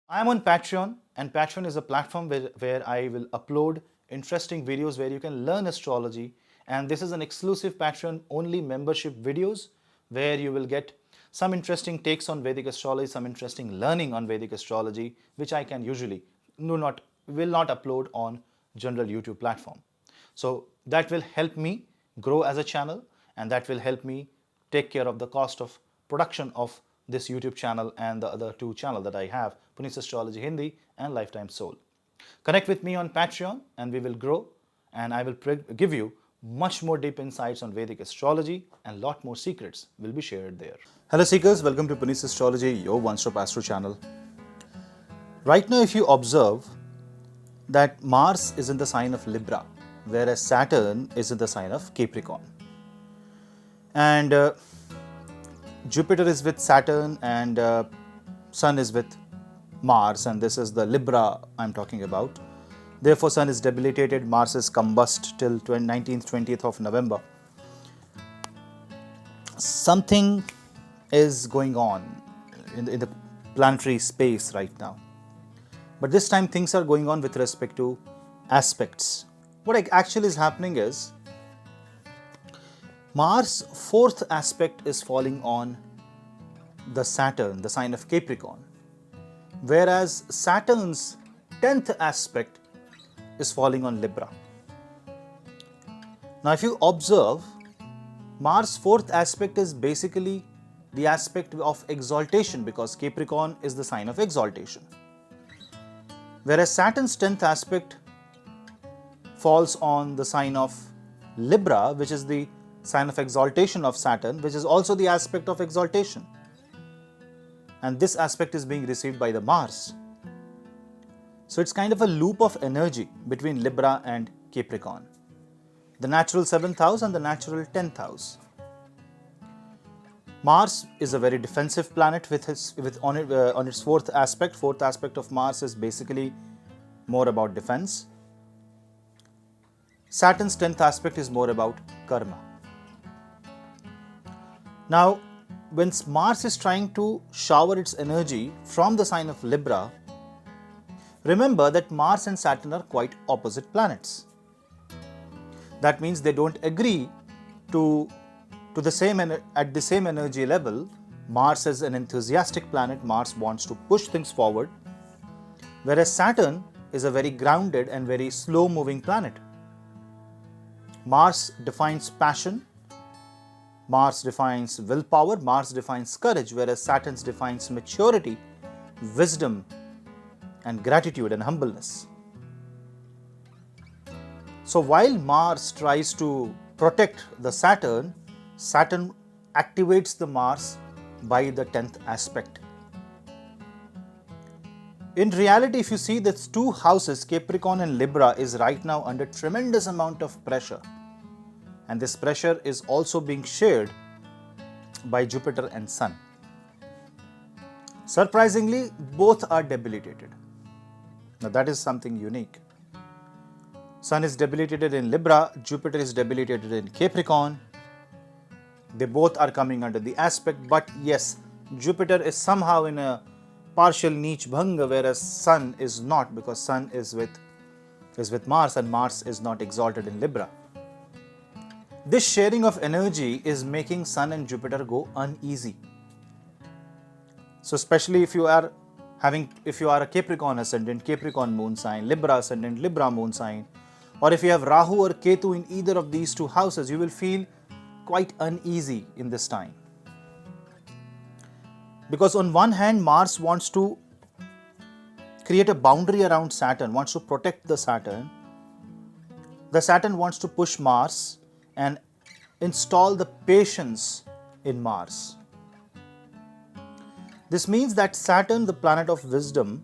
I am on Patreon, and Patreon is a platform where I will upload interesting videos where you can learn astrology. And this is an exclusive Patreon only membership videos where you will get some interesting takes on Vedic astrology, some interesting learning on Vedic astrology, which I can usually will not upload on general YouTube platform. So that will help me grow as a channel, and that will help me take care of the cost of production of this YouTube channel and the other two channels that I have, Punneit Astrology Hindi and Lifetime Soul. Connect with me on Patreon and we will grow, and I will give you much more deep insights on Vedic astrology, and lot more secrets will be shared there. Hello seekers, welcome to Punneit Astrology, your one-stop astro channel. Right now, if you observe that Mars is in the sign of Libra, whereas Saturn is in the sign of Capricorn. And Jupiter is with Saturn and Sun is with Mars, and this is the Libra I'm talking about. Therefore, Sun is debilitated, Mars is combust till 19th, 20th of November. Something is going on in the planetary space right now. But this time things are going on with respect to aspects. What actually is happening is Mars' fourth aspect is falling on the Saturn, the sign of Capricorn, whereas Saturn's 10th aspect is falling on Libra. Now, if you observe, Mars' fourth aspect is basically the aspect of exaltation, because Capricorn is the sign of exaltation. Whereas Saturn's 10th aspect falls on the sign of Libra, which is the sign of exaltation of Saturn, which is also the aspect of exaltation. And this aspect is being received by the Mars. So it's kind of a loop of energy between Libra and Capricorn. The natural 7th house and the natural 10th house. Mars is a very defensive planet on its fourth aspect. Fourth aspect of Mars is basically more about defense. Saturn's 10th aspect is more about karma. Now, when Mars is trying to shower its energy from the sign of Libra, remember that Mars and Saturn are quite opposite planets. That means they don't agree at the same energy level. Mars is an enthusiastic planet. Mars wants to push things forward, whereas Saturn is a very grounded and very slow-moving planet. Mars defines passion, Mars defines willpower, Mars defines courage, whereas Saturn defines maturity, wisdom, and gratitude and humbleness. So while Mars tries to protect the Saturn, Saturn activates the Mars by the 10th aspect. In reality, if you see these two houses, Capricorn and Libra, is right now under tremendous amount of pressure. And this pressure is also being shared by Jupiter and Sun. Surprisingly, both are debilitated. Now that is something unique. Sun is debilitated in Libra, Jupiter is debilitated in Capricorn. They both are coming under the aspect, but yes, Jupiter is somehow in a partial Neech Bhanga, whereas Sun is not, because Sun is with Mars and Mars is not exalted in Libra. This sharing of energy is making Sun and Jupiter go uneasy. So especially if you are a Capricorn ascendant, Capricorn moon sign, Libra ascendant, Libra moon sign, or if you have Rahu or Ketu in either of these two houses, you will feel quite uneasy in this time. Because on one hand, Mars wants to create a boundary around Saturn, wants to protect the Saturn. The Saturn wants to push Mars and install the patience in Mars. This means that Saturn, the planet of wisdom,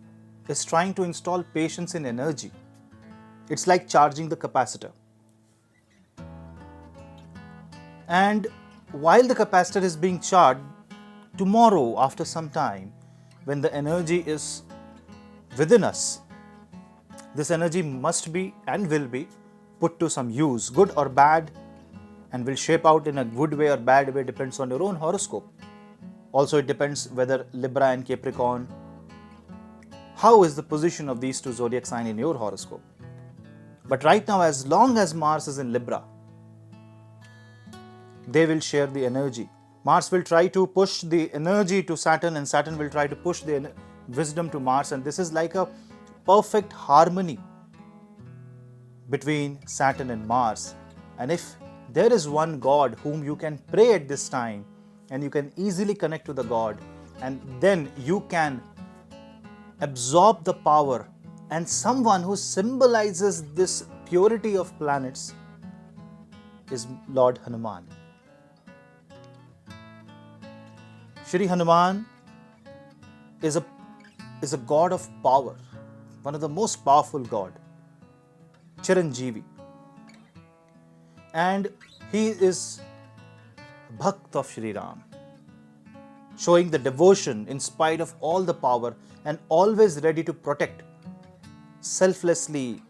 is trying to install patience in energy. It's like charging the capacitor. And while the capacitor is being charged, tomorrow, after some time, when the energy is within us, this energy must be and will be put to some use, good or bad, and will shape out in a good way or bad way, depends on your own horoscope. Also, it depends whether Libra and Capricorn how is the position of these two zodiac signs in your horoscope. But right now, as long as Mars is in Libra, they will share the energy. Mars will try to push the energy to Saturn, and Saturn will try to push the wisdom to Mars, and this is like a perfect harmony between Saturn and Mars. And if there is one God whom you can pray at this time, and you can easily connect to the God, and then you can absorb the power, and someone who symbolizes this purity of planets is Lord Hanuman. Shri Hanuman is a god of power, one of the most powerful god, Chiranjeevi. And he is Bhakt of Shri Ram, showing the devotion in spite of all the power and always ready to protect, selflessly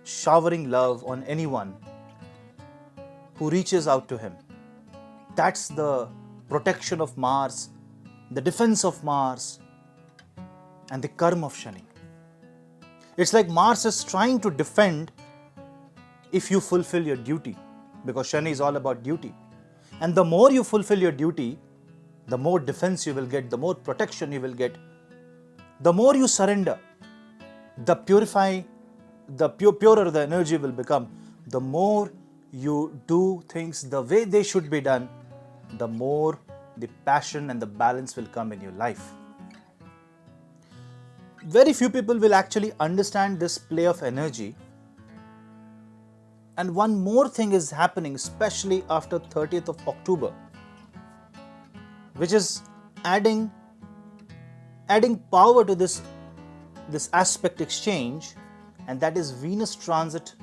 showering love on anyone who reaches out to him. That's the protection of Mars, the defense of Mars, and the karma of Shani. It's like Mars is trying to defend if you fulfill your duty, because Shani is all about duty. And the more you fulfill your duty, the more defense you will get, the more protection you will get. The more you surrender, the purer the energy will become. The more you do things the way they should be done, the more the passion and the balance will come in your life. Very few people will actually understand this play of energy. And one more thing is happening, especially after 30th of October, which is adding power to this aspect exchange, and that is Venus transit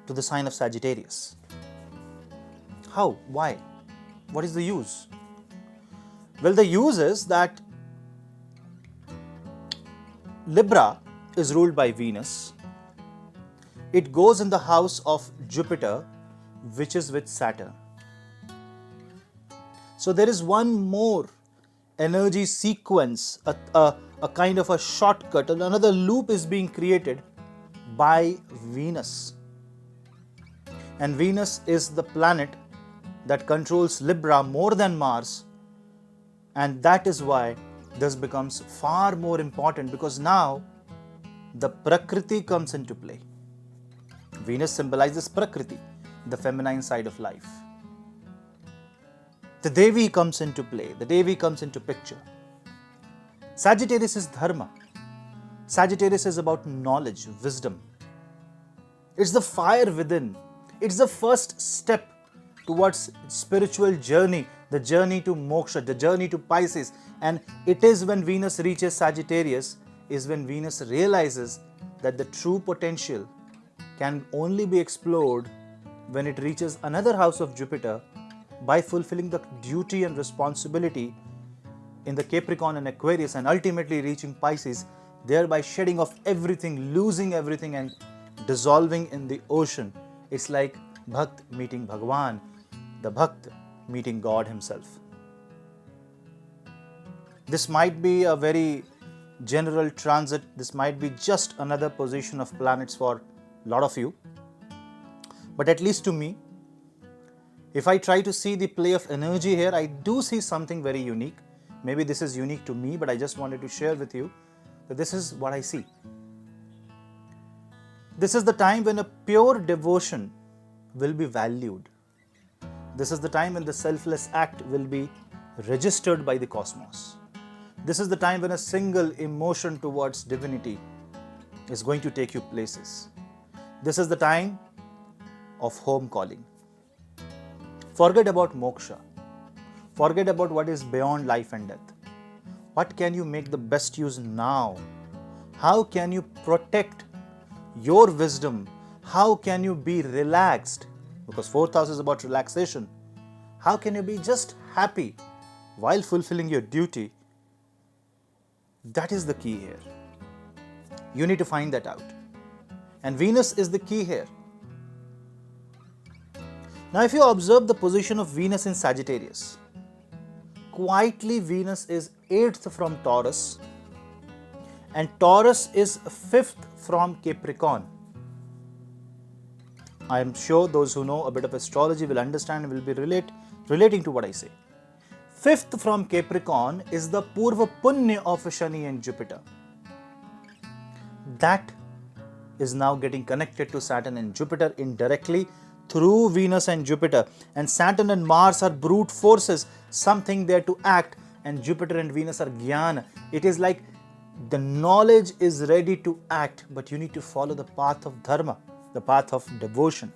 to the sign of Sagittarius. How? Why? What is the use? Well, the use is that Libra is ruled by Venus. It goes in the house of Jupiter, which is with Saturn. So there is one more energy sequence, a kind of a shortcut, another loop is being created by Venus. And Venus is the planet that controls Libra more than Mars, and that is why this becomes far more important, because now the Prakriti comes into play. Venus symbolizes Prakriti, the feminine side of life. The Devi comes into play, the Devi comes into picture. Sagittarius is Dharma. Sagittarius is about knowledge, wisdom. It's the fire within. It's the first step towards spiritual journey, the journey to moksha, the journey to Pisces. And it is when Venus reaches Sagittarius, is when Venus realizes that the true potential can only be explored when it reaches another house of Jupiter by fulfilling the duty and responsibility in the Capricorn and Aquarius, and ultimately reaching Pisces, thereby shedding off everything, losing everything and dissolving in the ocean. It's like Bhakt meeting Bhagwan, the Bhakt meeting God himself. This might be a very general transit. This might be just another position of planets for a lot of you. But at least to me, if I try to see the play of energy here, I do see something very unique. Maybe this is unique to me, but I just wanted to share with you that this is what I see. This is the time when a pure devotion will be valued. This is the time when the selfless act will be registered by the cosmos. This is the time when a single emotion towards divinity is going to take you places. This is the time of home calling. Forget about moksha. Forget about what is beyond life and death. What can you make the best use now? How can you protect your wisdom? How can you be relaxed? Because 4th house is about relaxation. How can you be just happy while fulfilling your duty? That is the key here. You need to find that out. And Venus is the key here. Now, if you observe the position of Venus in Sagittarius, quietly Venus is 8th from Taurus, and Taurus is 5th from Capricorn. I am sure those who know a bit of astrology will understand and will be relating to what I say. 5th from Capricorn is the Purva Punya of Shani and Jupiter. That is now getting connected to Saturn and Jupiter indirectly through Venus and Jupiter. And Saturn and Mars are brute forces, something there to act, and Jupiter and Venus are Jnana. It is like the knowledge is ready to act, but you need to follow the path of Dharma, the path of devotion.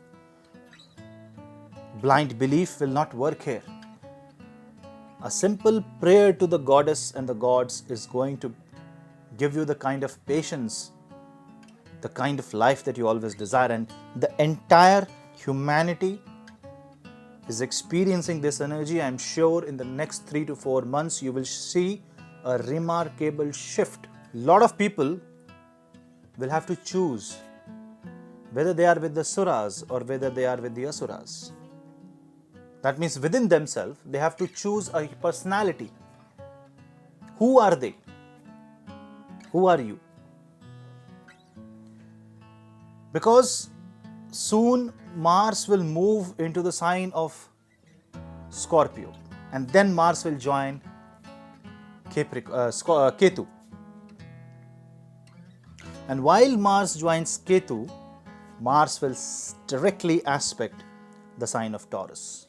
Blind belief will not work here. A simple prayer to the goddess and the gods is going to give you the kind of patience, the kind of life that you always desire, and the entire humanity is experiencing this energy. I am sure in the next 3 to 4 months you will see a remarkable shift. A lot of people will have to choose whether they are with the Suras or whether they are with the Asuras. That means within themselves they have to choose a personality. Who are they? Who are you? Because soon Mars will move into the sign of Scorpio, and then Mars will join Ketu. And while Mars joins Ketu, Mars will directly aspect the sign of Taurus.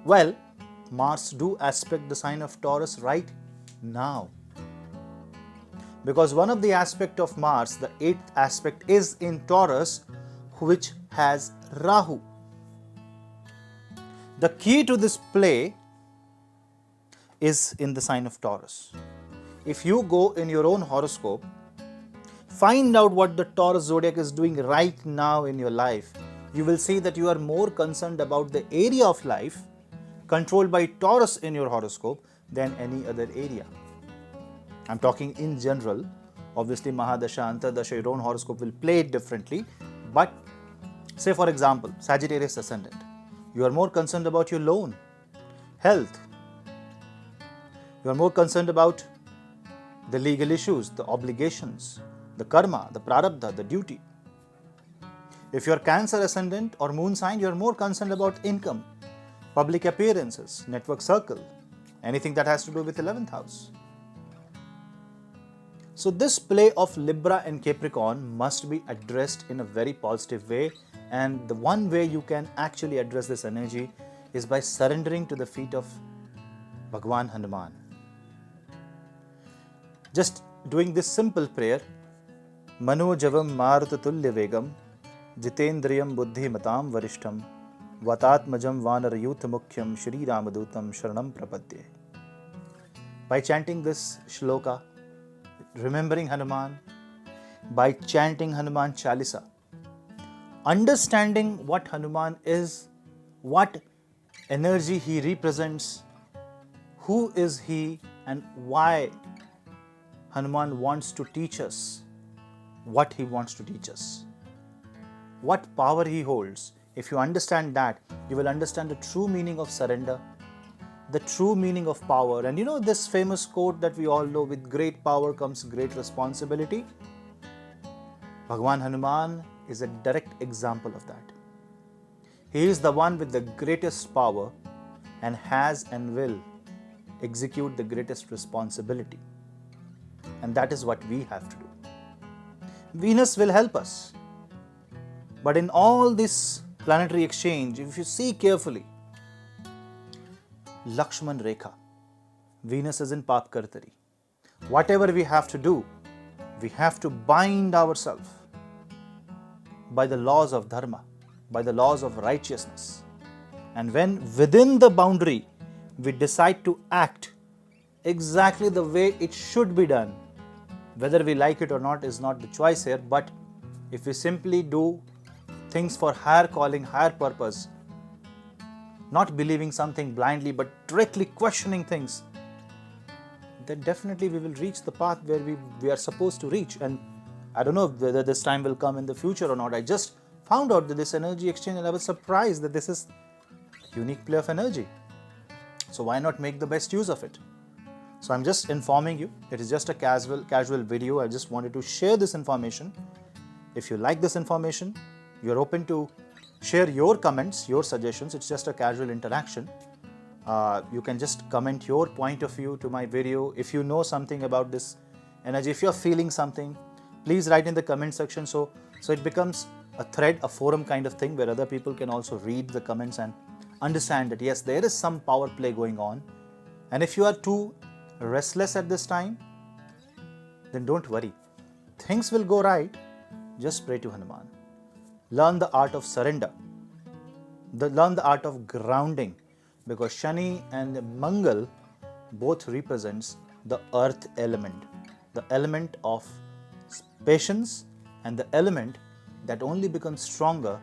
Well, Mars do aspect the sign of Taurus right now. Because one of the aspect of Mars, the 8th aspect, is in Taurus, which has Rahu. The key to this play is in the sign of Taurus. If you go in your own horoscope, find out what the Taurus zodiac is doing right now in your life, you will see that you are more concerned about the area of life controlled by Taurus in your horoscope than any other area. I'm talking in general. Obviously, Mahadasha, Antardasha, your own horoscope will play it differently. But say for example, Sagittarius ascendant, you are more concerned about your loan, health. You are more concerned about the legal issues, the obligations, the karma, the prarabdha, the duty. If you are Cancer ascendant or moon sign, you are more concerned about income, public appearances, network circle, anything that has to do with 11th house. So this play of Libra and Capricorn must be addressed in a very positive way, and the one way you can actually address this energy is by surrendering to the feet of Bhagwan Hanuman. Just doing this simple prayer, Manojavam Marutulya Vegam Jitendriyam Buddhi Matam Varishtam Vatatmajam Vanarayuth Mukhyam Shri Ramadutam Sharanam Prapadye. By chanting this shloka, remembering Hanuman, by chanting Hanuman Chalisa, understanding what Hanuman is, what energy he represents, who is he, and why Hanuman wants to teach us what he wants to teach us, what power he holds. If you understand that, you will understand the true meaning of surrender, the true meaning of power. And you know this famous quote that we all know, with great power comes great responsibility. Bhagwan Hanuman is a direct example of that. He is the one with the greatest power and has and will execute the greatest responsibility. And that is what we have to do. Venus will help us. But in all this planetary exchange, if you see carefully, Lakshman Rekha, Venus is in Pap Kartari. Whatever we have to do, we have to bind ourselves by the laws of Dharma, by the laws of righteousness. And when within the boundary we decide to act exactly the way it should be done, whether we like it or not is not the choice here, but if we simply do things for higher calling, higher purpose, not believing something blindly but directly questioning things, then definitely we will reach the path where we are supposed to reach. And I don't know whether this time will come in the future or not. I just found out that this energy exchange, and I was surprised that this is a unique play of energy. So why not make the best use of it? So I'm just informing you. It is just a casual video. I just wanted to share this information. If you like this information, you're open to share your comments, your suggestions. It's just a casual interaction. You can just comment your point of view to my video. If you know something about this energy, if you're feeling something, please write in the comment section. So it becomes a thread, a forum kind of thing where other people can also read the comments and understand that yes, there is some power play going on. And if you are too restless at this time, then don't worry. Things will go right. Just pray to Hanuman. Learn the art of surrender. Learn the art of grounding, because Shani and Mangal both represents the earth element, the element of patience and the element that only becomes stronger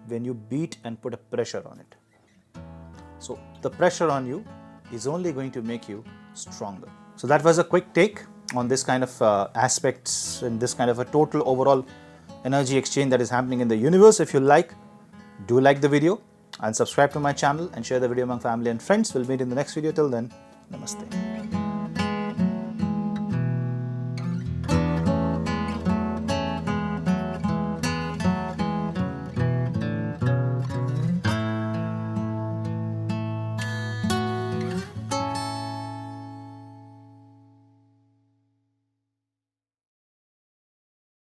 when you beat and put a pressure on it. So the pressure on you is only going to make you stronger. So that was a quick take on this kind of aspects and this kind of a total overall energy exchange that is happening in the universe. If you like, do like the video and subscribe to my channel and share the video among family and friends. We'll meet in the next video. Till then, namaste.